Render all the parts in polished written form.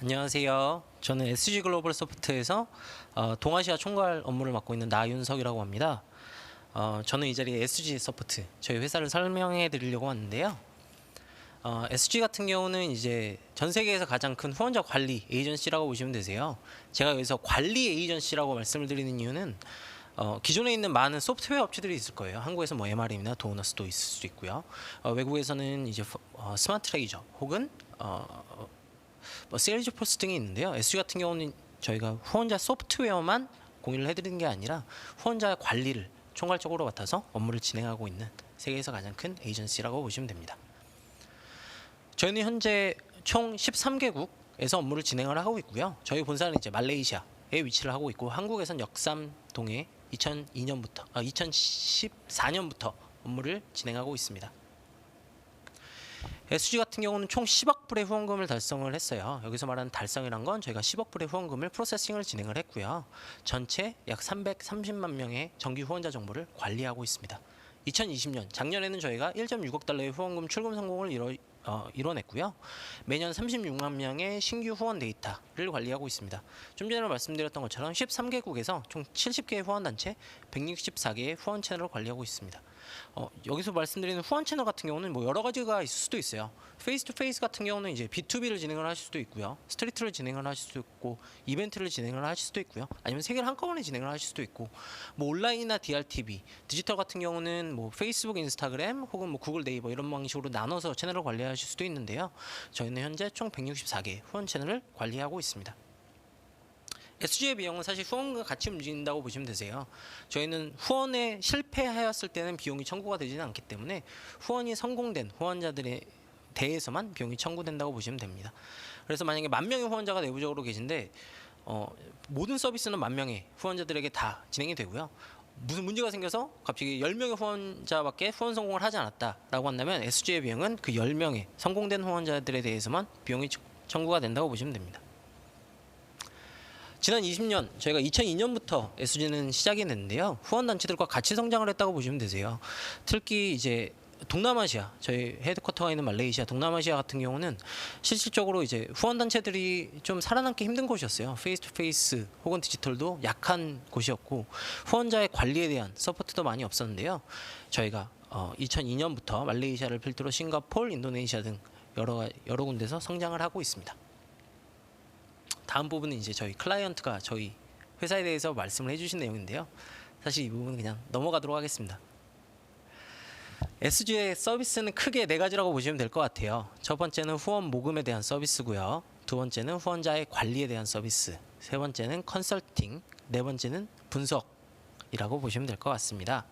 안녕하세요. 저는 SG 글로벌 소프트에서 동아시아 총괄 업무를 맡고 있는 나윤석이라고 합니다. 저는 이 자리에 SG 소프트 저희 회사를 설명해 드리려고 왔는데요. SG 같은 경우는 이제 전 세계에서 가장 큰 후원자 관리 에이전시라고 보시면 되세요. 제가 여기서 관리 에이전시라고 말씀을 드리는 이유는 기존에 있는 많은 소프트웨어 업체들이 있을 거예요. 한국에서 뭐 MRM이나 도너스도 있을 수 있고요. 외국에서는 이제 스마트 트레이저 혹은 뭐 세일즈포스 등이 있는데요. SG 같은 경우는 저희가 후원자 소프트웨어만 공유를 해드리는 게 아니라 후원자 관리를 총괄적으로 맡아서 업무를 진행하고 있는 세계에서 가장 큰 에이전시라고 보시면 됩니다. 저희는 현재 총 13개국에서 업무를 진행을 하고 있고요. 저희 본사는 이제 말레이시아에 위치를 하고 있고 한국에선 역삼동에 2014년부터 업무를 진행하고 있습니다. SG 같은 경우는 총 10억 불의 후원금을 달성을 했어요. 여기서 말하는 달성이란 건 저희가 10억 불의 후원금을 프로세싱을 진행을 했고요. 전체 약 330만 명의 정기 후원자 정보를 관리하고 있습니다. 2020년 작년에는 저희가 1.6억 달러의 후원금 출금 성공을 이뤄냈고요. 매년 36만 명의 신규 후원 데이터를 관리하고 있습니다. 좀 전에 말씀드렸던 것처럼 13개국에서 총 70개의 후원단체, 164개의 후원 채널을 관리하고 있습니다. 여기서 말씀드리는 후원 채널 같은 경우는 뭐 여러 가지가 있을 수도 있어요. 페이스 투 페이스 같은 경우는 이제 B2B를 진행을 하실 수도 있고요. 스트리트를 진행을 하실 수도 있고, 이벤트를 진행을 하실 수도 있고요. 아니면 세 개를 한꺼번에 진행을 하실 수도 있고, 뭐 온라인이나 DRTV, 디지털 같은 경우는 뭐 페이스북, 인스타그램 혹은 뭐 구글, 네이버 이런 방식으로 나눠서 채널을 관리하실 수도 있는데요. 저희는 현재 총 164개 후원 채널을 관리하고 있습니다. SG의 비용은 사실 후원과 같이 움직인다고 보시면 되세요. 저희는 후원에 실패하였을 때는 비용이 청구가 되지는 않기 때문에 후원이 성공된 후원자들에 대해서만 비용이 청구된다고 보시면 됩니다. 그래서 만약에 10,000명의 후원자가 내부적으로 계신데 모든 서비스는 10,000명의 후원자들에게 다 진행이 되고요. 무슨 문제가 생겨서 갑자기 10명의 후원자밖에 후원 성공을 하지 않았다라고 한다면 SG의 비용은 그 10명의 성공된 후원자들에 대해서만 비용이 청구가 된다고 보시면 됩니다. 지난 20년 저희가 2002년부터 SG는 시작이 됐는데요. 후원단체들과 같이 성장을 했다고 보시면 되세요. 특히 이제 동남아시아, 저희 헤드쿼터가 있는 말레이시아, 동남아시아 같은 경우는 실질적으로 이제 후원단체들이 좀 살아남기 힘든 곳이었어요. 페이스 투 페이스 혹은 디지털도 약한 곳이었고 후원자의 관리에 대한 서포트도 많이 없었는데요. 저희가 2002년부터 말레이시아를 필두로 싱가포르, 인도네시아 등 여러 군데서 성장을 하고 있습니다. 다음 부분은 이제 저희 클라이언트가 저희 회사에 대해서 말씀을 해주신 내용인데요. 사실 이 부분은 그냥 넘어가도록 하겠습니다. SG의 서비스는 크게 4가지라고 보시면 될 것 같아요. 첫 번째는 후원 모금에 대한 서비스고요. 두 번째는 후원자의 관리에 대한 서비스. 세 번째는 컨설팅. 네 번째는 분석이라고 보시면 될 것 같습니다.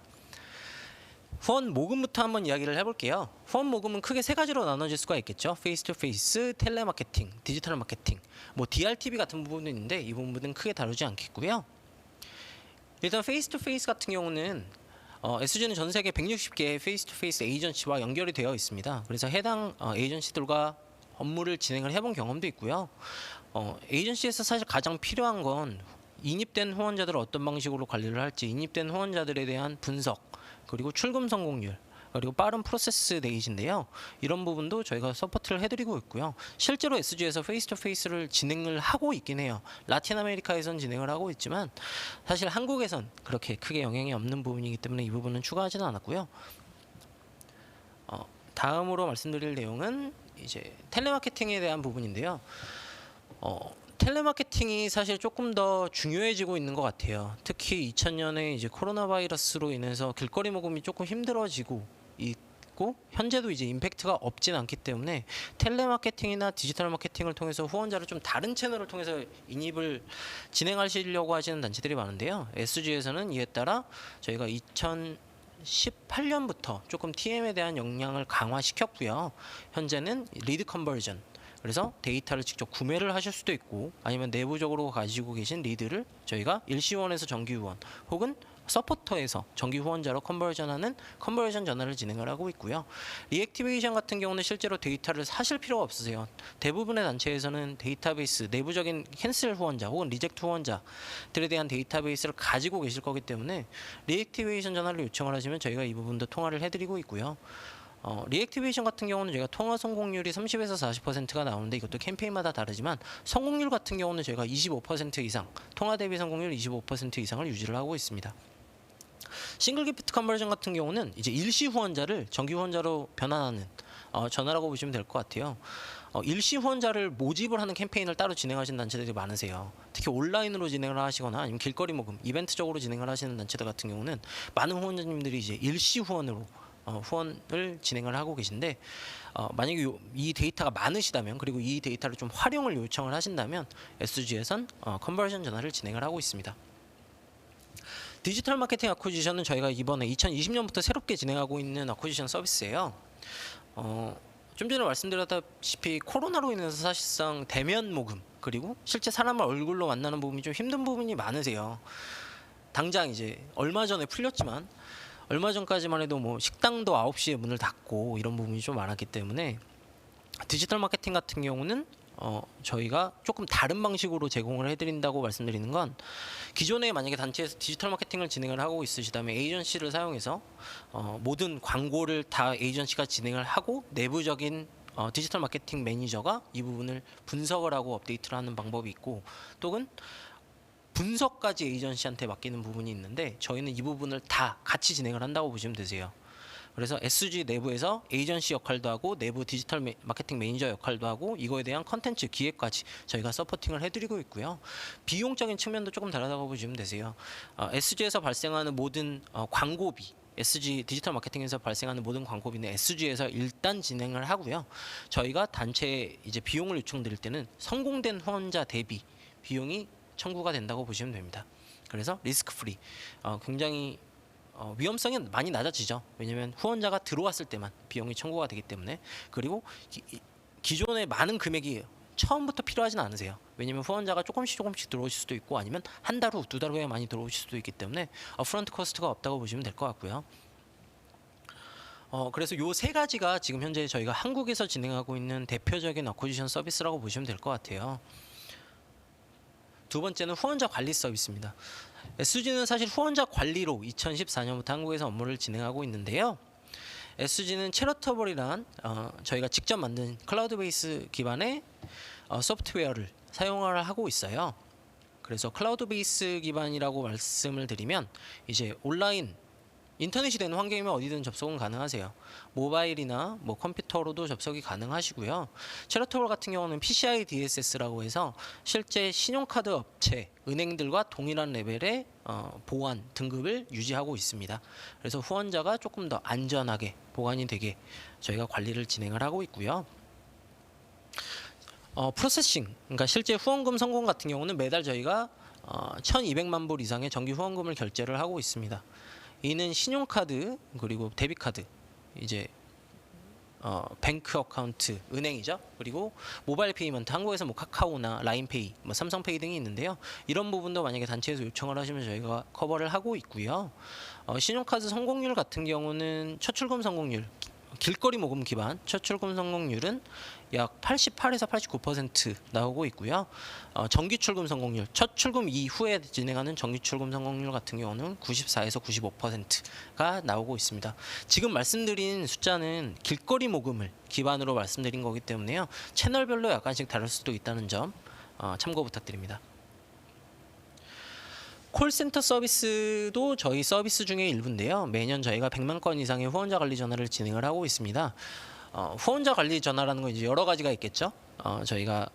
후원 모금부터 한번 이야기를 해볼게요. 후원 모금은 크게 3가지로 나눠질 수가 있겠죠. 페이스 투 페이스, 텔레마케팅, 디지털 마케팅, 뭐 DRTV 같은 부분도 있는데 이 부분은 크게 다루지 않겠고요. 일단 페이스 투 페이스 같은 경우는 SG는 전 세계 160개의 페이스 투 페이스 에이전시와 연결이 되어 있습니다. 그래서 해당 에이전시들과 업무를 진행을 해본 경험도 있고요. 에이전시에서 사실 가장 필요한 건 인입된 후원자들을 어떤 방식으로 관리를 할지, 인입된 후원자들에 대한 분석, 그리고 출금 성공률, 그리고 빠른 프로세스 네이지인데요. 이런 부분도 저희가 서포트를 해드리고 있고요. 실제로 SG에서 페이스 투 페이스를 진행을 하고 있긴 해요. 라틴 아메리카에선 진행을 하고 있지만 사실 한국에선 그렇게 크게 영향이 없는 부분이기 때문에 이 부분은 추가하지는 않았고요. 다음으로 말씀드릴 내용은 이제 텔레마케팅에 대한 부분인데요. 텔레마케팅이 사실 조금 더 중요해지고 있는 것 같아요. 특히 2000년에 이제 코로나 바이러스로 인해서 길거리 모금이 조금 힘들어지고 있고 현재도 이제 임팩트가 없진 않기 때문에 텔레마케팅이나 디지털 마케팅을 통해서 후원자를 좀 다른 채널을 통해서 인입을 진행하시려고 하시는 단체들이 많은데요. SG에서는 이에 따라 저희가 2018년부터 조금 TM에 대한 역량을 강화시켰고요. 현재는 리드 컨버전, 그래서 데이터를 직접 구매를 하실 수도 있고 아니면 내부적으로 가지고 계신 리드를 저희가 일시후원에서 정기후원 혹은 서포터에서 정기후원자로 컨버전하는 컨버전 전환을 진행을 하고 있고요. 리액티베이션 같은 경우는 실제로 데이터를 사실 필요가 없으세요. 대부분의 단체에서는 데이터베이스, 내부적인 캔슬 후원자 혹은 리젝트 후원자들에 대한 데이터베이스를 가지고 계실 거기 때문에 리액티베이션 전환을 요청을 하시면 저희가 이 부분도 통화를 해드리고 있고요. 리액티베이션 같은 경우는 저희가 통화 성공률이 30에서 40%가 나오는데 이것도 캠페인마다 다르지만 성공률 같은 경우는 저희가 25% 이상, 통화 대비 성공률 25% 이상을 유지를 하고 있습니다. 싱글 기프트 컨버전 같은 경우는 이제 일시 후원자를 정기 후원자로 변환하는 전화라고 보시면 될 것 같아요. 일시 후원자를 모집을 하는 캠페인을 따로 진행하시는 단체들이 많으세요. 특히 온라인으로 진행을 하시거나 아니면 길거리 모금, 이벤트적으로 진행을 하시는 단체들 같은 경우는 많은 후원자님들이 이제 일시 후원으로 후원을 진행을 하고 계신데 만약에 이 데이터가 많으시다면 그리고 이 데이터를 좀 활용을 요청을 하신다면 SG에선 컨버전 전화를 진행을 하고 있습니다. 디지털 마케팅 어쿠지션은 저희가 이번에 2020년부터 새롭게 진행하고 있는 어쿠지션 서비스예요. 좀 전에 말씀드렸다시피 코로나로 인해서 사실상 대면 모금 그리고 실제 사람을 얼굴로 만나는 부분이 좀 힘든 부분이 많으세요. 당장 이제 얼마 전에 풀렸지만 얼마 전까지만 해도 뭐 식당도 9시에 문을 닫고 이런 부분이 좀 많았기 때문에 디지털 마케팅 같은 경우는 저희가 조금 다른 방식으로 제공을 해드린다고 말씀드리는 건 기존에 만약에 단체에서 디지털 마케팅을 진행을 하고 있으시다면 에이전시를 사용해서 모든 광고를 다 에이전시가 진행을 하고 내부적인 디지털 마케팅 매니저가 이 부분을 분석을 하고 업데이트를 하는 방법이 있고 또는 분석까지 에이전시한테 맡기는 부분이 있는데 저희는 이 부분을 다 같이 진행을 한다고 보시면 되세요. 그래서 SG 내부에서 에이전시 역할도 하고 내부 디지털 마케팅 매니저 역할도 하고 이거에 대한 컨텐츠 기획까지 저희가 서포팅을 해드리고 있고요. 비용적인 측면도 조금 다르다고 보시면 되세요. SG에서 발생하는 모든 광고비 SG 디지털 마케팅에서 발생하는 모든 광고비는 SG에서 일단 진행을 하고요. 저희가 단체에 이제 비용을 요청드릴 때는 성공된 후원자 대비 비용이 청구가 된다고 보시면 됩니다. 그래서 리스크 프리 굉장히 위험성이 많이 낮아지죠. 왜냐하면 후원자가 들어왔을 때만 비용이 청구가 되기 때문에 그리고 기존에 많은 금액이 처음부터 필요하진 않으세요. 왜냐하면 후원자가 조금씩 들어오실 수도 있고 아니면 한 달 후, 두 달 후에 많이 들어오실 수도 있기 때문에 업프런트 코스트가 없다고 보시면 될 것 같고요. 그래서 요 세 가지가 지금 현재 저희가 한국에서 진행하고 있는 대표적인 어쿠지션 서비스라고 보시면 될 것 같아요. 두 번째는 후원자 관리 서비스입니다. SG는 사실 후원자 관리로 2014년부터 한국에서 업무를 진행하고 있는데요. SG는 체러터블이란 저희가 직접 만든 클라우드 베이스 기반의 소프트웨어를 사용을 하고 있어요. 그래서 클라우드 베이스 기반이라고 말씀을 드리면 이제 온라인 인터넷이 되는 환경이면 어디든 접속은 가능하세요. 모바일이나 뭐 컴퓨터로도 접속이 가능하시고요. 체러터블 같은 경우는 PCI DSS라고 해서 실제 신용카드 업체, 은행들과 동일한 레벨의 보안 등급을 유지하고 있습니다. 그래서 후원자가 조금 더 안전하게 보관이 되게 저희가 관리를 진행을 하고 있고요. 프로세싱, 그러니까 실제 후원금 성공 같은 경우는 매달 저희가 1,200만 불 이상의 정기 후원금을 결제를 하고 있습니다. 이는 신용카드 그리고 데비카드 이제 뱅크 어카운트 은행이죠. 그리고 모바일 페이먼트 한국에서 뭐 카카오나 라인페이, 뭐 삼성페이 등이 있는데요. 이런 부분도 만약에 단체에서 요청을 하시면 저희가 커버를 하고 있고요. 신용카드 성공률 같은 경우는 첫 출금 성공률 길거리 모금 기반 첫 출금 성공률은 약 88에서 89% 나오고 있고요. 정기 출금 성공률, 첫 출금 이후에 진행하는 정기 출금 성공률 같은 경우는 94에서 95%가 나오고 있습니다. 지금 말씀드린 숫자는 길거리 모금을 기반으로 말씀드린 거기 때문에요. 채널별로 약간씩 다를 수도 있다는 점 참고 부탁드립니다. 콜센터 서비스도 저희 서비스 중에 일부인데요. 매년 저희가 100만 건 이상의 후원자 관리 전화를 진행을 하고 있습니다. 후원자 관리 전화라는 건 이제 여러 가지가 있겠죠. 저희가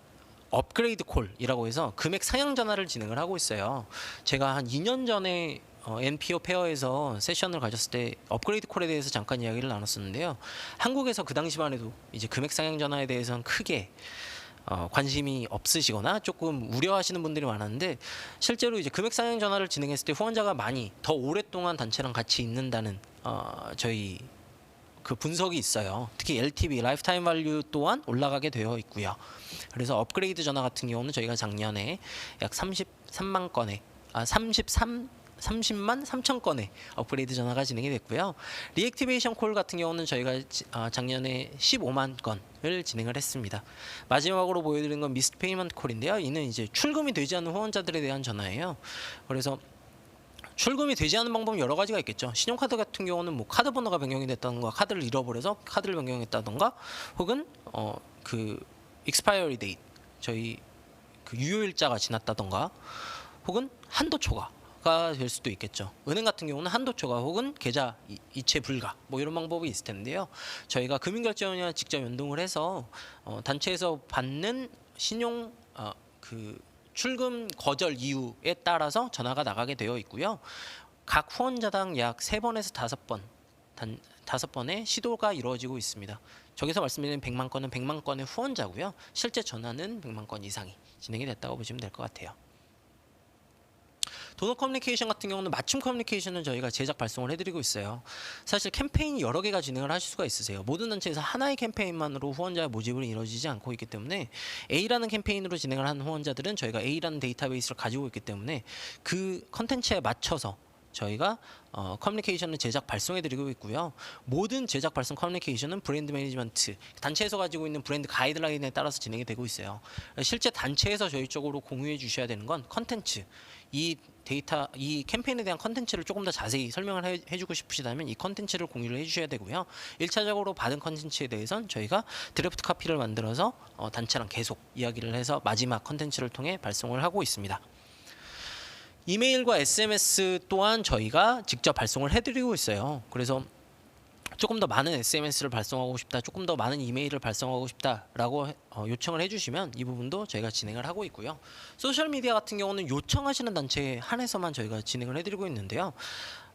업그레이드 콜이라고 해서 금액 상향 전화를 진행을 하고 있어요. 제가 한 2년 전에 NPO 페어에서 세션을 가졌을 때 업그레이드 콜에 대해서 잠깐 이야기를 나눴었는데요. 한국에서 그 당시만 해도 이제 금액 상향 전화에 대해서는 크게 관심이 없으시거나 조금 우려하시는 분들이 많았는데 실제로 이제 금액 상향 전화를 진행했을 때 후원자가 많이 더 오랫동안 단체랑 같이 있는다는 저희 그 분석이 있어요. 특히 LTV 라이프타임 밸류 또한 올라가게 되어 있고요. 그래서 업그레이드 전화 같은 경우는 저희가 작년에 약 30만 3천 건의 업그레이드 전화가 진행이 됐고요. 리액티베이션 콜 같은 경우는 저희가 작년에 15만 건을 진행을 했습니다. 마지막으로 보여드린 건 미스드 페이먼트 콜인데요. 이는 이제 출금이 되지 않는 후원자들에 대한 전화예요. 그래서 출금이 되지 않는 방법은 여러 가지가 있겠죠. 신용카드 같은 경우는 뭐 카드 번호가 변경이 됐다던가, 카드를 잃어버려서 카드를 변경했다던가, 혹은 그 expiry date, 저희 그 유효일자가 지났다던가, 혹은 한도 초과가 될 수도 있겠죠. 은행 같은 경우는 한도 초과 혹은 계좌 이체 불가 뭐 이런 방법이 있을 텐데요. 저희가 금융결제원이랑 직접 연동을 해서 단체에서 받는 신용 그 출금 거절 이유에 따라서 전화가 나가게 되어 있고요. 각 후원자당 약 3번에서 5번, 5번의 시도가 이루어지고 있습니다. 저기서 말씀드린 100만 건은 100만 건의 후원자고요. 실제 전화는 100만 건 이상이 진행이 됐다고 보시면 될 것 같아요. 도너 커뮤니케이션 같은 경우는 맞춤 커뮤니케이션을 저희가 제작 발송을 해드리고 있어요. 사실 캠페인이 여러 개가 진행을 하실 수가 있으세요. 모든 단체에서 하나의 캠페인만으로 후원자 모집은 이루어지지 않고 있기 때문에 A라는 캠페인으로 진행을 하는 후원자들은 저희가 A라는 데이터베이스를 가지고 있기 때문에 그 컨텐츠에 맞춰서 저희가 커뮤니케이션을 제작 발송해드리고 있고요. 모든 제작 발송 커뮤니케이션은 브랜드 매니지먼트, 단체에서 가지고 있는 브랜드 가이드라인에 따라서 진행이 되고 있어요. 실제 단체에서 저희 쪽으로 공유해 주셔야 되는 건 컨텐츠, 이 캠페인에 대한 컨텐츠를 조금 더 자세히 설명을 해주고 싶으시다면 이 컨텐츠를 공유를 해주셔야 되고요. 1차적으로 받은 컨텐츠에 대해서는 저희가 드래프트 카피를 만들어서 단체랑 계속 이야기를 해서 마지막 컨텐츠를 통해 발송을 하고 있습니다. 이메일과 SMS 또한 저희가 직접 발송을 해드리고 있어요. 그래서 조금 더 많은 SMS를 발송하고 싶다, 조금 더 많은 이메일을 발송하고 싶다라고 요청을 해주시면 이 부분도 저희가 진행을 하고 있고요. 소셜미디어 같은 경우는 요청하시는 단체에 한해서만 저희가 진행을 해드리고 있는데요.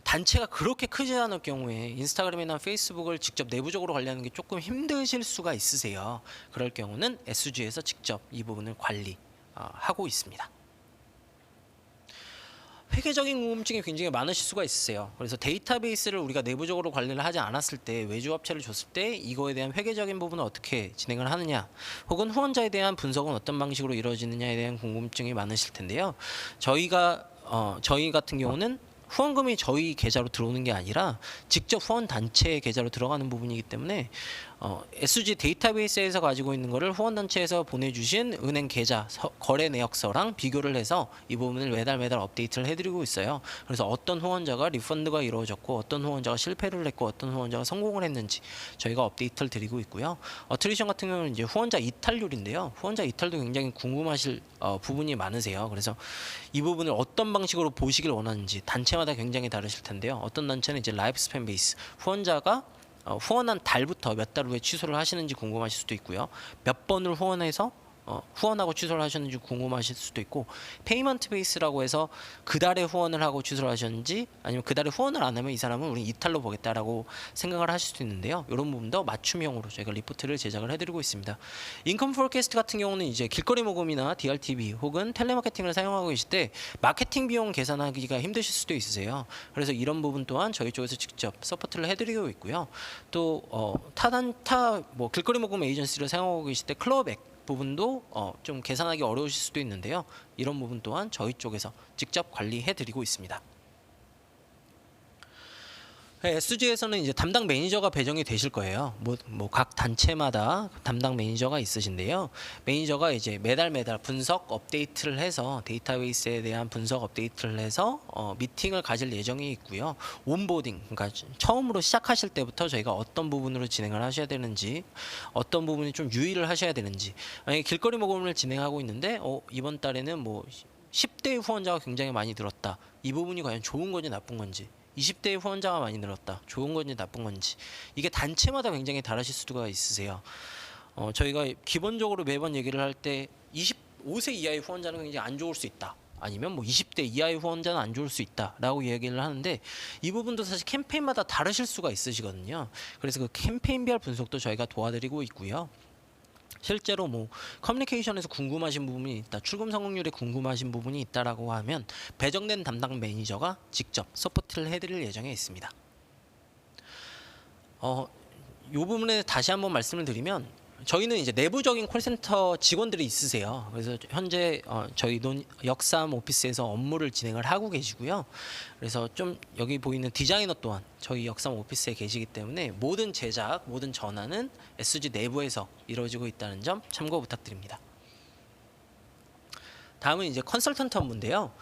단체가 그렇게 크지 않을 경우에 인스타그램이나 페이스북을 직접 내부적으로 관리하는 게 조금 힘드실 수가 있으세요. 그럴 경우는 SG에서 직접 이 부분을 관리하고 있습니다. 회계적인 궁금증이 굉장히 많으실 수가 있으세요. 그래서 데이터베이스를 우리가 내부적으로 관리를 하지 않았을 때, 외주업체를 줬을 때 이거에 대한 회계적인 부분은 어떻게 진행을 하느냐, 혹은 후원자에 대한 분석은 어떤 방식으로 이루어지느냐에 대한 궁금증이 많으실 텐데요. 저희 같은 경우는 후원금이 저희 계좌로 들어오는 게 아니라 직접 후원 단체의 계좌로 들어가는 부분이기 때문에 SG 데이터베이스에서 가지고 있는 거를 후원 단체에서 보내주신 은행 계좌 거래 내역서랑 비교를 해서 이 부분을 매달 업데이트를 해드리고 있어요. 그래서 어떤 후원자가 리펀드가 이루어졌고, 어떤 후원자가 실패를 했고, 어떤 후원자가 성공을 했는지 저희가 업데이트를 드리고 있고요. 어트리션 같은 경우는 이제 후원자 이탈률인데요. 후원자 이탈도 굉장히 궁금하실 부분이 많으세요. 그래서 이 부분을 어떤 방식으로 보시길 원하는지 단체마다 굉장히 다르실 텐데요. 어떤 단체는 이제 라이프 스팬 베이스, 후원자가 후원한 달부터 몇 달 후에 취소를 하시는지 궁금하실 수도 있고요. 몇 번을 후원해서 후원하고 취소를 하셨는지 궁금하실 수도 있고, 페이먼트 베이스라고 해서 그 달에 후원을 하고 취소를 하셨는지, 아니면 그 달에 후원을 안 하면 이 사람은 우리 이탈로 보겠다라고 생각을 하실 수도 있는데요. 이런 부분도 맞춤형으로 저희가 리포트를 제작을 해드리고 있습니다. 인컴 포캐스트 같은 경우는 이제 길거리 모금이나 DRTV 혹은 텔레마케팅을 사용하고 계실 때 마케팅 비용 계산하기가 힘드실 수도 있으세요. 그래서 이런 부분 또한 저희 쪽에서 직접 서포트를 해드리고 있고요. 또 뭐 길거리 모금 에이전시를 사용하고 계실 때 클럽액 부분도 좀 계산하기 어려우실 수도 있는데요. 이런 부분 또한 저희 쪽에서 직접 관리해 드리고 있습니다. SG에서는 이제 담당 매니저가 배정이 되실 거예요. 뭐 각 단체마다 담당 매니저가 있으신데요. 매니저가 이제 매달 분석 업데이트를 해서 데이터베이스에 대한 분석 업데이트를 해서 미팅을 가질 예정이 있고요. 온보딩, 그러니까 처음으로 시작하실 때부터 저희가 어떤 부분으로 진행을 하셔야 되는지, 어떤 부분이 좀 유의를 하셔야 되는지, 만약에 길거리 모금을 진행하고 있는데 이번 달에는 뭐 10대 후원자가 굉장히 많이 늘었다. 이 부분이 과연 좋은 건지 나쁜 건지, 20대의 후원자가 많이 늘었다. 좋은 건지 나쁜 건지. 이게 단체마다 굉장히 다르실 수가 있으세요. 저희가 기본적으로 매번 얘기를 할 때 25세 이하의 후원자는 굉장히 안 좋을 수 있다. 아니면 뭐 20대 이하의 후원자는 안 좋을 수 있다라고 얘기를 하는데, 이 부분도 사실 캠페인마다 다르실 수가 있으시거든요. 그래서 그 캠페인별 분석도 저희가 도와드리고 있고요. 실제로 뭐 커뮤니케이션에서 궁금하신 부분이 있다, 출금 성공률에 궁금하신 부분이 있다라고 하면 배정된 담당 매니저가 직접 서포트를 해드릴 예정에 있습니다. 이 부분에 다시 한번 말씀을 드리면, 저희는 이제 내부적인 콜센터 직원들이 있으세요. 그래서 현재 저희 역삼 오피스에서 업무를 진행을 하고 계시고요. 그래서 좀 여기 보이는 디자이너 또한 저희 역삼 오피스에 계시기 때문에 모든 제작, 모든 전환은 SG 내부에서 이루어지고 있다는 점 참고 부탁드립니다. 다음은 이제 컨설턴트 업무인데요.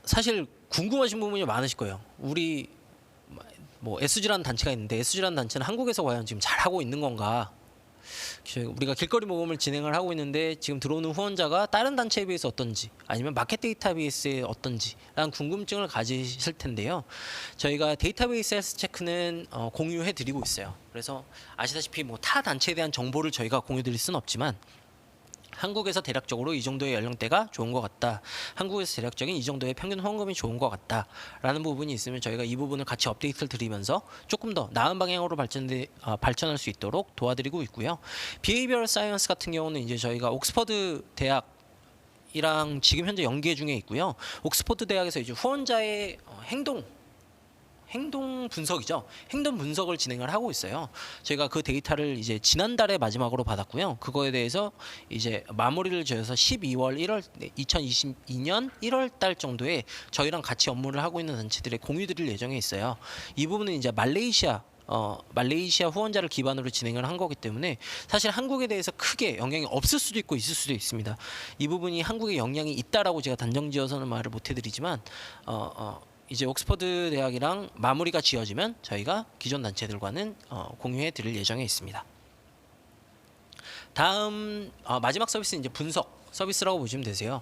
사실 궁금하신 부분이 많으실 거예요. 우리 뭐 SG라는 단체가 있는데 SG라는 단체는 한국에서 과연 지금 잘 하고 있는 건가? 우리가 길거리 모금을 진행을 하고 있는데 지금 들어오는 후원자가 다른 단체에 비해서 어떤지 아니면 마켓 데이터베이스에 어떤지라는 궁금증을 가지실 텐데요. 저희가 데이터베이스 헬스 체크는 공유해 드리고 있어요. 그래서 아시다시피 뭐 타 단체에 대한 정보를 저희가 공유 드릴 수는 없지만 한국에서 대략적으로 이 정도의 연령대가 좋은 것 같다. 한국에서 대략적인 이 정도의 평균 후원금이 좋은 것 같다. 라는 부분이 있으면 저희가 이 부분을 같이 업데이트를 드리면서 조금 더 나은 방향으로 발전할 수 있도록 도와드리고 있고요. 비헤이비어럴 사이언스 같은 경우는 이제 저희가 옥스퍼드 대학이랑 지금 현재 연계 중에 있고요. 옥스퍼드 대학에서 이제 후원자의 행동 분석이죠. 행동 분석을 진행을 하고 있어요. 저희가 그 데이터를 이제 지난달에 마지막으로 받았고요. 그거에 대해서 이제 마무리를 지어서 2022년 1월 달 정도에 저희랑 같이 업무를 하고 있는 단체들에 공유 드릴 예정에 있어요. 이 부분은 이제 말레이시아 후원자를 기반으로 진행을 한 거기 때문에 사실 한국에 대해서 크게 영향이 없을 수도 있고 있을 수도 있습니다. 이 부분이 한국에 영향이 있다라고 제가 단정지어서는 말을 못 해드리지만 이제 옥스퍼드 대학이랑 마무리가 지어지면 저희가 기존 단체들과는 공유해 드릴 예정에 있습니다. 다음 마지막 서비스는 이제 분석 서비스라고 보시면 되세요.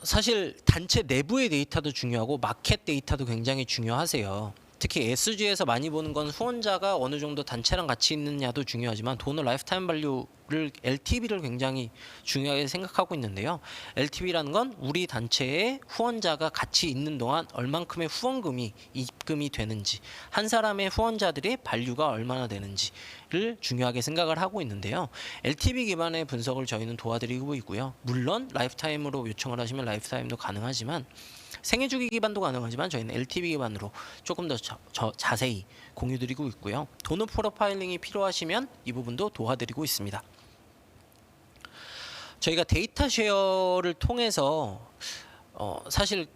사실 단체 내부의 데이터도 중요하고 마켓 데이터도 굉장히 중요하세요. 특히 SG에서 많이 보는 건 후원자가 어느 정도 단체랑 같이 있느냐도 중요하지만 도너 라이프타임 밸류를 LTV를 굉장히 중요하게 생각하고 있는데요. LTV라는 건 우리 단체에 후원자가 같이 있는 동안 얼만큼의 후원금이 입금이 되는지, 한 사람의 후원자들의 밸류가 얼마나 되는지를 중요하게 생각을 하고 있는데요. LTV 기반의 분석을 저희는 도와드리고 있고요. 물론 라이프타임으로 요청을 하시면 라이프타임도 가능하지만 생애주기 기반도 가능하지만 저희는 LTV 기반으로 조금 더 자세히 공유드리고 있고요. 도너 프로파일링이 필요하시면 이 부분도 도와드리고 있습니다. 저희가 데이터 쉐어를 통해서 사실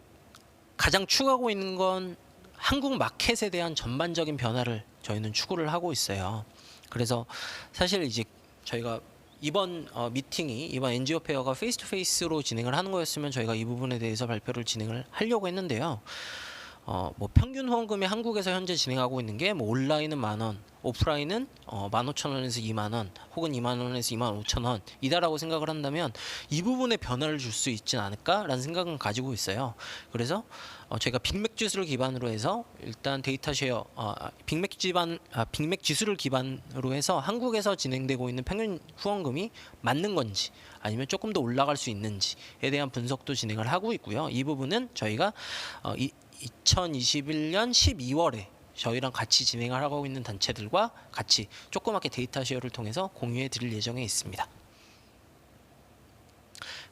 가장 추구하고 있는 건 한국 마켓에 대한 전반적인 변화를 저희는 추구를 하고 있어요. 그래서 사실 이제 저희가 이번 이번 NGO 페어가 페이스 투 페이스로 진행을 하는 거였으면 저희가 이 부분에 대해서 발표를 진행을 하려고 했는데요. 뭐 평균 후원금이 한국에서 현재 진행하고 있는 게 뭐 온라인은 10,000원, 오프라인은 15,000원에서 20,000원, 혹은 20,000원에서 25,000원 이다라고 생각을 한다면 이 부분에 변화를 줄 수 있지 않을까라는 생각은 가지고 있어요. 그래서 저희가 빅맥 지수를 기반으로 해서 일단 데이터 쉐어 빅맥 지수를 기반으로 해서 한국에서 진행되고 있는 평균 후원금이 맞는 건지 아니면 조금 더 올라갈 수 있는지에 대한 분석도 진행을 하고 있고요. 이 부분은 저희가 2021년 12월에 저희랑 같이 진행을 하고 있는 단체들과 같이 조그맣게 데이터 쉐어를 통해서 공유해 드릴 예정에 있습니다.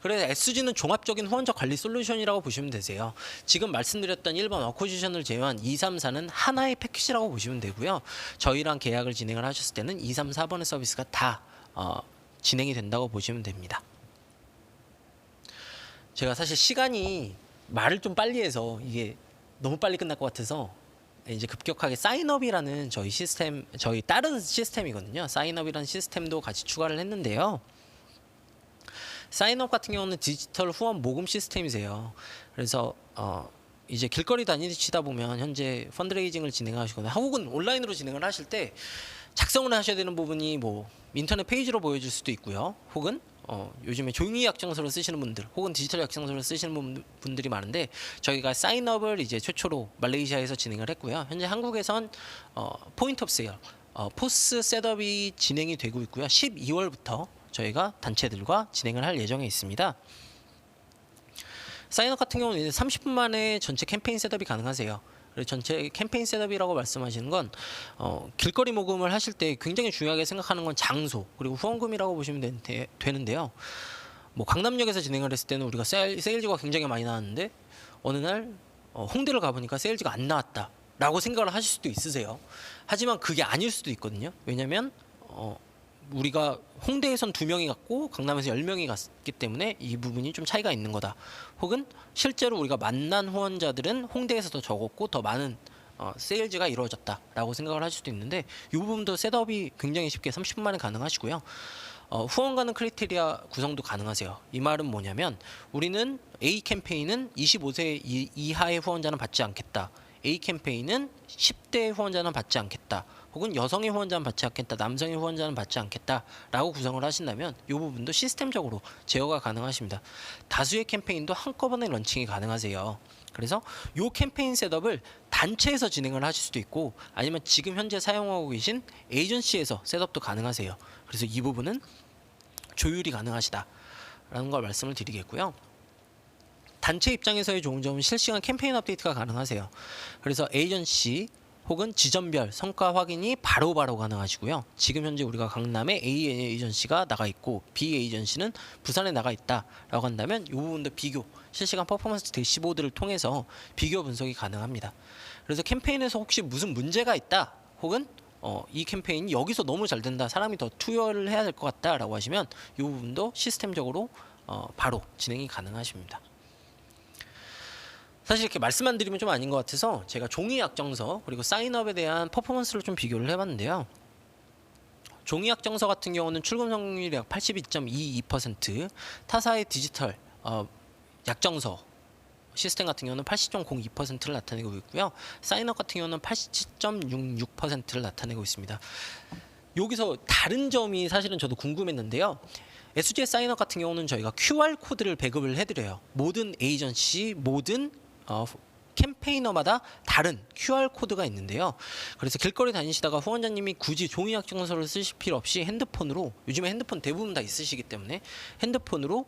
그래서 SG는 종합적인 후원자 관리 솔루션이라고 보시면 되세요. 지금 말씀드렸던 1번 어쿠지션을 제외한 2, 3, 4는 하나의 패키지라고 보시면 되고요. 저희랑 계약을 진행을 하셨을 때는 2, 3, 4번의 서비스가 다 진행이 된다고 보시면 됩니다. 제가 사실 시간이 말을 좀 빨리 해서 이게 너무 빨리 끝날 것 같아서 이제 급격하게 사인업이라는 저희 다른 시스템이거든요. 사인업이라는 시스템도 같이 추가를 했는데요. 사인업 같은 경우는 디지털 후원 모금 시스템이세요. 그래서 이제 길거리 다니시다 보면 현재 펀드레이징을 진행하시거나 혹은 온라인으로 진행을 하실 때 작성을 하셔야 되는 부분이 뭐 인터넷 페이지로 보여줄 수도 있고요. 혹은 요즘에 종이 약정서를 쓰시는 분들 혹은 디지털 약정서를 쓰시는 분들이 많은데 저희가 사인업을 이제 최초로 말레이시아에서 진행을 했고요. 현재 한국에선 포인트 오브 세일, 포스 셋업이 진행이 되고 있고요. 12월부터 저희가 단체들과 진행을 할 예정에 있습니다. 사인업 같은 경우는 30분 만에 전체 캠페인 셋업이 가능하세요. 전체 캠페인 셋업이라고 말씀하시는 건 길거리 모금을 하실 때 굉장히 중요하게 생각하는 건 장소 그리고 후원금이라고 보시면 되는데요. 뭐 강남역에서 진행을 했을 때는 우리가 세일즈가 굉장히 많이 나왔는데 어느 날 홍대를 가보니까 세일즈가 안 나왔다라고 생각을 하실 수도 있으세요. 하지만 그게 아닐 수도 있거든요. 왜냐하면 우리가 홍대에선 2명이 갔고 강남에서 10명이 갔기 때문에 이 부분이 좀 차이가 있는 거다. 혹은 실제로 우리가 만난 후원자들은 홍대에서 더 적었고 더 많은 세일즈가 이루어졌다라고 생각을 하실 수도 있는데 이 부분도 셋업이 굉장히 쉽게 30분 만에 가능하시고요. 후원 가능 크리테리아 구성도 가능하세요. 이 말은 뭐냐면 우리는 A 캠페인은 25세 이하의 후원자는 받지 않겠다. A 캠페인은 10대 후원자는 받지 않겠다. 혹은 여성의 후원자는 받지 않겠다. 남성의 후원자는 받지 않겠다. 라고 구성을 하신다면 이 부분도 시스템적으로 제어가 가능하십니다. 다수의 캠페인도 한꺼번에 런칭이 가능하세요. 그래서 이 캠페인 셋업을 단체에서 진행을 하실 수도 있고 아니면 지금 현재 사용하고 계신 에이전시에서 셋업도 가능하세요. 그래서 이 부분은 조율이 가능하시다라는 걸 말씀을 드리겠고요. 단체 입장에서의 좋은 점은 실시간 캠페인 업데이트가 가능하세요. 그래서 에이전시 혹은 지점별 성과 확인이 바로바로 가능하시고요. 지금 현재 우리가 강남에 A 에이전시가 나가 있고 B 에이전시는 부산에 나가 있다라고 한다면 이 부분도 비교, 실시간 퍼포먼스 대시보드를 통해서 비교 분석이 가능합니다. 그래서 캠페인에서 혹시 무슨 문제가 있다 혹은 이 캠페인이 여기서 너무 잘 된다, 사람이 더 투여를 해야 될 것 같다라고 하시면 이 부분도 시스템적으로 바로 진행이 가능하십니다. 사실 이렇게 말씀만 드리면 좀 아닌 것 같아서 제가 종이 약정서 그리고 사인업에 대한 퍼포먼스를 좀 비교를 해봤는데요. 종이 약정서 같은 경우는 출금 성공률이 약 82.22%, 타사의 디지털 약정서 시스템 같은 경우는 80.02%를 나타내고 있고요. 사인업 같은 경우는 87.66%를 나타내고 있습니다. 여기서 다른 점이 사실은 저도 궁금했는데요. SGS 사인업 같은 경우는 저희가 QR 코드를 배급을 해드려요. 모든 에이전시, 모든 캠페이너마다 다른 QR 코드가 있는데요. 그래서 길거리 다니시다가 후원자님이 굳이 종이 약정서를 쓰실 필요 없이 핸드폰으로, 요즘에 핸드폰 대부분 다 있으시기 때문에 핸드폰으로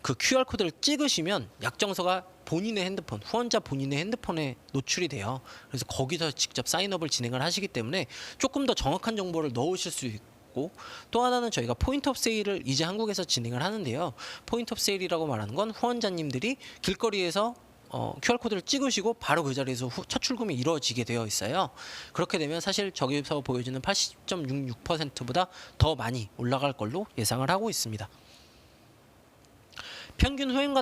그 QR 코드를 찍으시면 약정서가 본인의 핸드폰, 후원자 본인의 핸드폰에 노출이 돼요. 그래서 거기서 직접 사인업을 진행을 하시기 때문에 조금 더 정확한 정보를 넣으실 수 있고, 또 하나는 저희가 포인트 오브 세일을 이제 한국에서 진행을 하는데요. 포인트 오브 세일이라고 말하는 건 후원자님들이 길거리에서 QR코드를 찍으시고 바로 그 자리에서 첫 출금이 이루어지게 되어 있어요. 그렇게 되면 사실 저기서 보여지는 80.66%보다 더 많이 올라갈 걸로 예상을 하고 있습니다. 평균 후원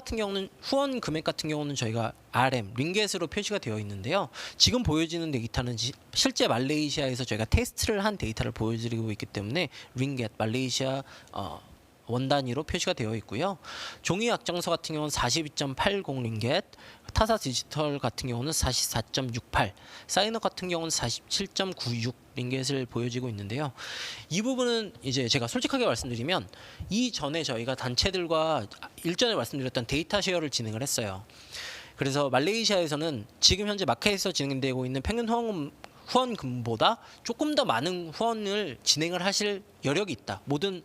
금액 같은 경우는 저희가 RM, 링겟으로 표시가 되어 있는데요. 지금 보여지는 데이터는 실제 말레이시아에서 저희가 테스트를 한 데이터를 보여드리고 있기 때문에 링겟, 말레이시아 원 단위로 표시가 되어 있고요. 종이 약정서 같은 경우는 42.80 링겟, 타사 디지털 같은 경우는 44.68, 사인업 같은 경우는 47.96 링겟을 보여지고 있는데요. 이 부분은 이제 제가 솔직하게 말씀드리면 이전에 저희가 단체들과 일전에 말씀드렸던 데이터 쉐어를 진행을 했어요. 그래서 말레이시아에서는 지금 현재 마켓에서 진행되고 있는 평균 후원금보다 조금 더 많은 후원을 진행을 하실 여력이 있다. 모든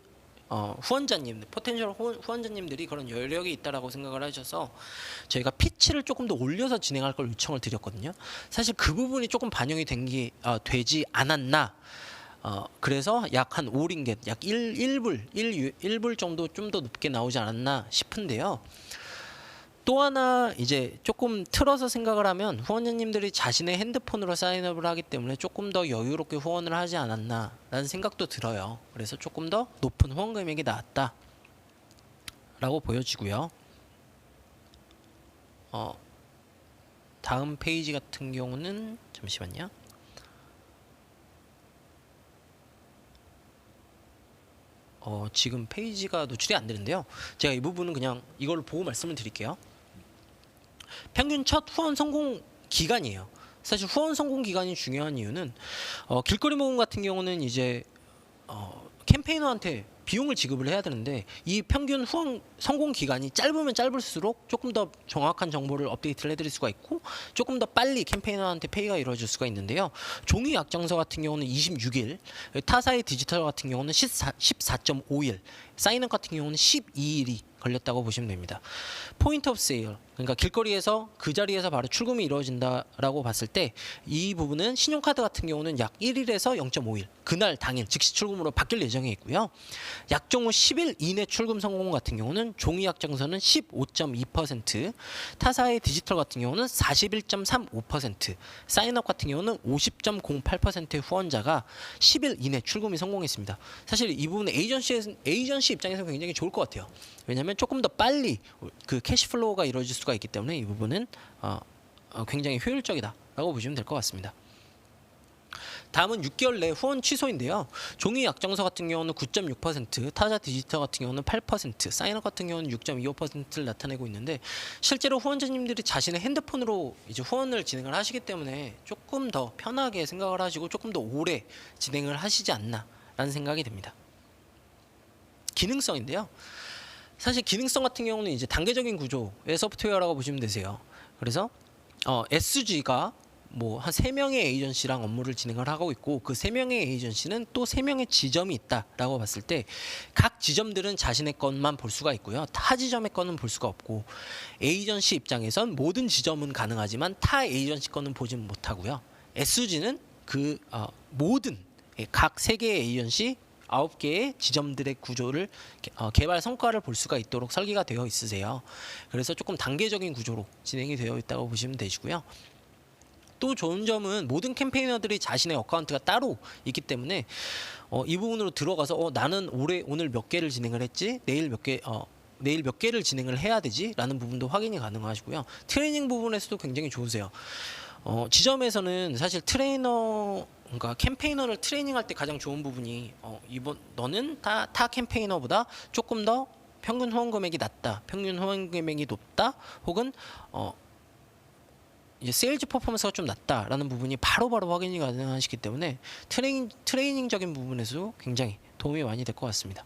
후원자님들, 포텐셜 후원자님들이 그런 여력이 있다라고 생각을 하셔서 저희가 피치를 조금 더 올려서 진행할 걸 요청을 드렸거든요. 사실 그 부분이 조금 반영이 되지 않았나. 그래서 약 한 5링겟, 약 1불 정도 좀 더 높게 나오지 않았나 싶은데요. 또 하나 이제 조금 틀어서 생각을 하면 후원자님들이 자신의 핸드폰으로 사인업을 하기 때문에 조금 더 여유롭게 후원을 하지 않았나라는 생각도 들어요. 그래서 조금 더 높은 후원 금액이 나왔다 라고 보여지고요. 다음 페이지 같은 경우는 잠시만요. 지금 페이지가 노출이 안 되는데요. 제가 이 부분은 그냥 이걸 보고 말씀을 드릴게요. 평균 첫 후원 성공 기간이에요. 사실 후원 성공 기간이 중요한 이유는 길거리 모금 같은 경우는 이제 캠페이너한테 비용을 지급을 해야 되는데 이 평균 후원 성공 기간이 짧으면 짧을수록 조금 더 정확한 정보를 업데이트를 해드릴 수가 있고 조금 더 빨리 캠페이너한테 페이가 이루어질 수가 있는데요. 종이 약정서 같은 경우는 26일, 타사의 디지털 같은 경우는 14.5일, 사인업 같은 경우는 12일이 걸렸다고 보시면 됩니다. 포인트 오브 세일, 그러니까 길거리에서 그 자리에서 바로 출금이 이루어진다라고 봤을 때 이 부분은 신용카드 같은 경우는 약 1일에서 0.5일, 그날 당일 즉시 출금으로 바뀔 예정에 있고요. 약정 후 10일 이내 출금 성공 같은 경우는 종이 약정서는 15.2%, 타사의 디지털 같은 경우는 41.35%, 사인업 같은 경우는 50.08%의 후원자가 10일 이내 출금이 성공했습니다. 사실 이 부분은 에이전시 입장에서 굉장히 좋을 것 같아요. 왜냐하면 조금 더 빨리 그 캐시플로우가 이루어질 수가 있기 때문에 이 부분은 굉장히 효율적이다라고 보시면 될 것 같습니다. 다음은 6개월 내 후원 취소인데요. 종이 약정서 같은 경우는 9.6%, 타자 디지털 같은 경우는 8%, 사인업 같은 경우는 6.25%를 나타내고 있는데 실제로 후원자님들이 자신의 핸드폰으로 이제 후원을 진행을 하시기 때문에 조금 더 편하게 생각을 하시고 조금 더 오래 진행을 하시지 않나라는 생각이 듭니다. 기능성인데요. 사실 기능성 같은 경우는 이제 단계적인 구조의 소프트웨어라고 보시면 되세요. 그래서 SG가 뭐 한 3명의 에이전시랑 업무를 진행을 하고 있고 그 3명의 에이전시는 또 3명의 지점이 있다라고 봤을 때 각 지점들은 자신의 것만 볼 수가 있고요. 타 지점의 거는 볼 수가 없고 에이전시 입장에선 모든 지점은 가능하지만 타 에이전시 거는 보지는 못하고요. SG는 그 모든 각 3개의 에이전시 9개의 지점들의 구조를 개발 성과를 볼 수가 있도록 설계가 되어 있으세요. 그래서 조금 단계적인 구조로 진행이 되어 있다고 보시면 되시고요. 또 좋은 점은 모든 캠페이너들이 자신의 어카운트가 따로 있기 때문에 이 부분으로 들어가서 나는 오늘 몇 개를 진행을 했지, 내일 몇 개를 진행을 해야 되지 라는 부분도 확인이 가능하시고요. 트레이닝 부분에서도 굉장히 좋으세요. 지점에서는 사실 그러니까 캠페이너를 트레이닝할 때 가장 좋은 부분이 너는 타 캠페이너보다 조금 더 평균 후원 금액이 낮다, 평균 후원 금액이 높다, 혹은 이제 세일즈 퍼포먼스가 좀 낮다라는 부분이 바로바로 확인이 가능하시기 때문에 트레이닝적인 부분에서도 굉장히 도움이 많이 될 것 같습니다.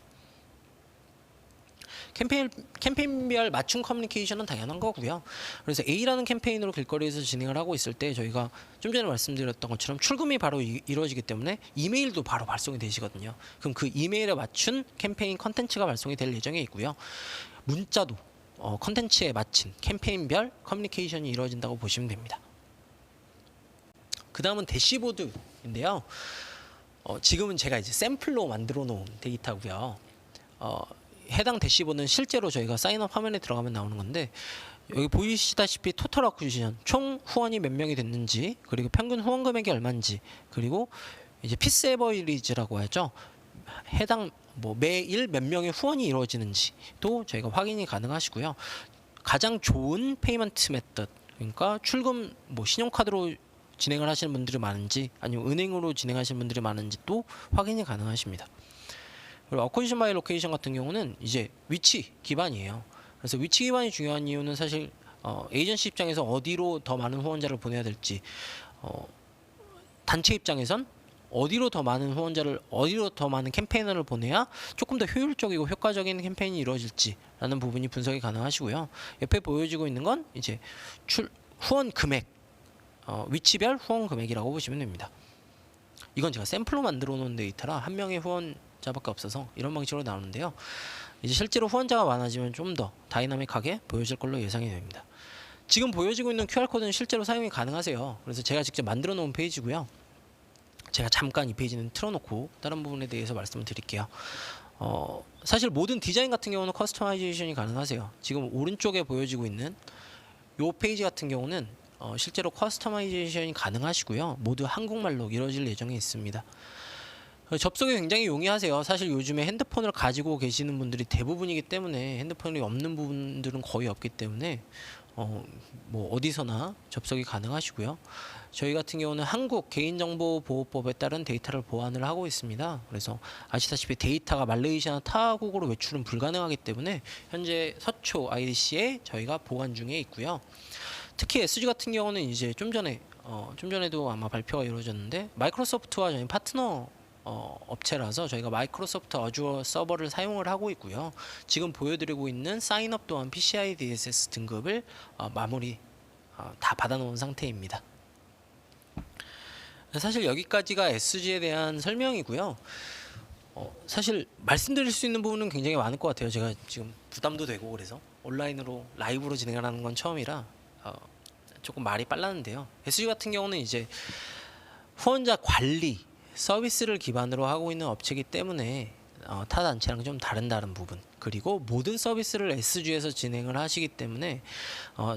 캠페인별 맞춤 커뮤니케이션은 당연한 거고요. 그래서 A라는 캠페인으로 길거리에서 진행을 하고 있을 때 저희가 좀 전에 말씀드렸던 것처럼 출금이 바로 이루어지기 때문에 이메일도 바로 발송이 되시거든요. 그럼 그 이메일에 맞춘 캠페인 컨텐츠가 발송이 될 예정에 있고요. 문자도 컨텐츠에 맞춘 캠페인별 커뮤니케이션이 이루어진다고 보시면 됩니다. 그 다음은 대시보드인데요. 지금은 제가 이제 샘플로 만들어 놓은 데이터고요. 해당 대시보드는 실제로 저희가 사인업 화면에 들어가면 나오는 건데 여기 보이시다시피 토탈 어쿠지션 총 후원이 몇 명이 됐는지, 그리고 평균 후원 금액이 얼마인지, 그리고 이제 피스 에버리지라고 하죠. 해당 매일 몇 명의 후원이 이루어지는지도 저희가 확인이 가능하시고요. 가장 좋은 페이먼트 메থ드, 그러니까 출금 신용카드로 진행을 하시는 분들이 많은지 아니면 은행으로 진행하시는 분들이 많은지 또 확인이 가능하십니다. 그리고 어쿠지션 바이 로케이션 같은 경우는 이제 위치 기반이에요. 그래서 위치 기반이 중요한 이유는 사실 에이전시 입장에서 어디로 더 많은 후원자를 보내야 될지, 단체 입장에선 어디로 더 많은 캠페이너를 보내야 조금 더 효율적이고 효과적인 캠페인이 이루어질지라는 부분이 분석이 가능하시고요. 옆에 보여지고 있는 건 이제 후원 금액, 위치별 후원 금액이라고 보시면 됩니다. 이건 제가 샘플로 만들어 놓은 데이터라 한 명의 후원자밖에 없어서 이런 방식으로 나오는데요. 이제 실제로 후원자가 많아지면 좀 더 다이나믹하게 보여질 걸로 예상이 됩니다. 지금 보여지고 있는 QR코드는 실제로 사용이 가능하세요. 그래서 제가 직접 만들어 놓은 페이지고요. 제가 잠깐 이 페이지는 틀어놓고 다른 부분에 대해서 말씀을 드릴게요. 사실 모든 디자인 같은 경우는 커스터마이제이션이 가능하세요. 지금 오른쪽에 보여지고 있는 이 페이지 같은 경우는 실제로 커스터마이제이션이 가능하시고요. 모두 한국말로 이루어질 예정에 있습니다. 접속이 굉장히 용이하세요. 사실 요즘에 핸드폰을 가지고 계시는 분들이 대부분이기 때문에 핸드폰이 없는 분들은 거의 없기 때문에 어디서나 접속이 가능하시고요. 저희 같은 경우는 한국 개인정보보호법에 따른 데이터를 보안을 하고 있습니다. 그래서 아시다시피 데이터가 말레이시아나 타국으로 외출은 불가능하기 때문에 현재 서초 IDC에 저희가 보관 중에 있고요. 특히 SG 같은 경우는 이제 좀 전에도 아마 발표가 이루어졌는데 마이크로소프트와 저희 파트너 업체라서 저희가 마이크로소프트 어주어 서버를 사용을 하고 있고요. 지금 보여드리고 있는 사인업 또한 PCI DSS 등급을 마무리 다 받아놓은 상태입니다. 사실 여기까지가 SG에 대한 설명이고요. 사실 말씀드릴 수 있는 부분은 굉장히 많을 것 같아요. 제가 지금 부담도 되고 그래서 온라인으로 라이브로 진행을 하는 건 처음이라 조금 말이 빨랐는데요. SG 같은 경우는 이제 후원자 관리 서비스를 기반으로 하고 있는 업체이기 때문에 타 단체랑 좀 다른 부분, 그리고 모든 서비스를 SG에서 진행을 하시기 때문에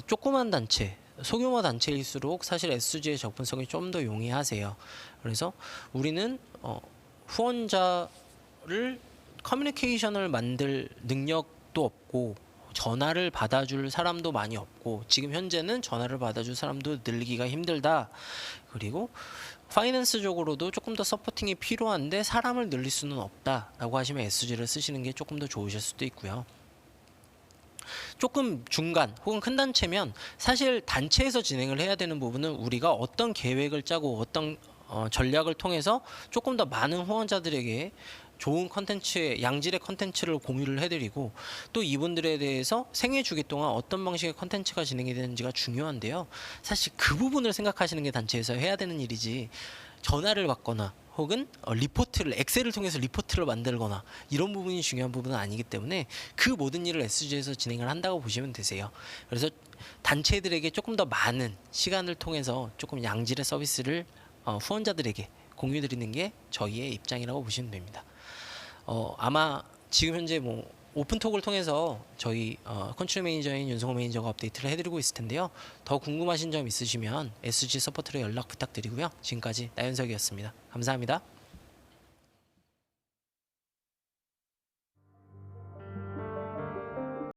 조그만 단체, 소규모 단체일수록 사실 SG의 접근성이 좀 더 용이하세요. 그래서 우리는 후원자를 커뮤니케이션을 만들 능력도 없고 전화를 받아줄 사람도 많이 없고 지금 현재는 전화를 받아줄 사람도 늘리기가 힘들다. 그리고 파이낸스적으로도 조금 더 서포팅이 필요한데 사람을 늘릴 수는 없다라고 하시면 SG를 쓰시는 게 조금 더 좋으실 수도 있고요. 조금 중간 혹은 큰 단체면 사실 단체에서 진행을 해야 되는 부분은 우리가 어떤 계획을 짜고 어떤 전략을 통해서 조금 더 많은 후원자들에게 좋은 컨텐츠의 양질의 컨텐츠를 공유를 해드리고 또 이분들에 대해서 생애 주기 동안 어떤 방식의 컨텐츠가 진행이 되는지가 중요한데요. 사실 그 부분을 생각하시는 게 단체에서 해야 되는 일이지 전화를 받거나 혹은 리포트를 엑셀을 통해서 리포트를 만들거나 이런 부분이 중요한 부분은 아니기 때문에 그 모든 일을 SG에서 진행을 한다고 보시면 되세요. 그래서 단체들에게 조금 더 많은 시간을 통해서 조금 양질의 서비스를 후원자들에게 공유 드리는 게 저희의 입장이라고 보시면 됩니다. 아마 지금 현재 뭐 오픈톡을 통해서 저희 컨트롤 매니저인 윤성호 매니저가 업데이트를 해드리고 있을 텐데요. 더 궁금하신 점 있으시면 SG 서포트로 연락 부탁드리고요. 지금까지 나윤석이었습니다. 감사합니다.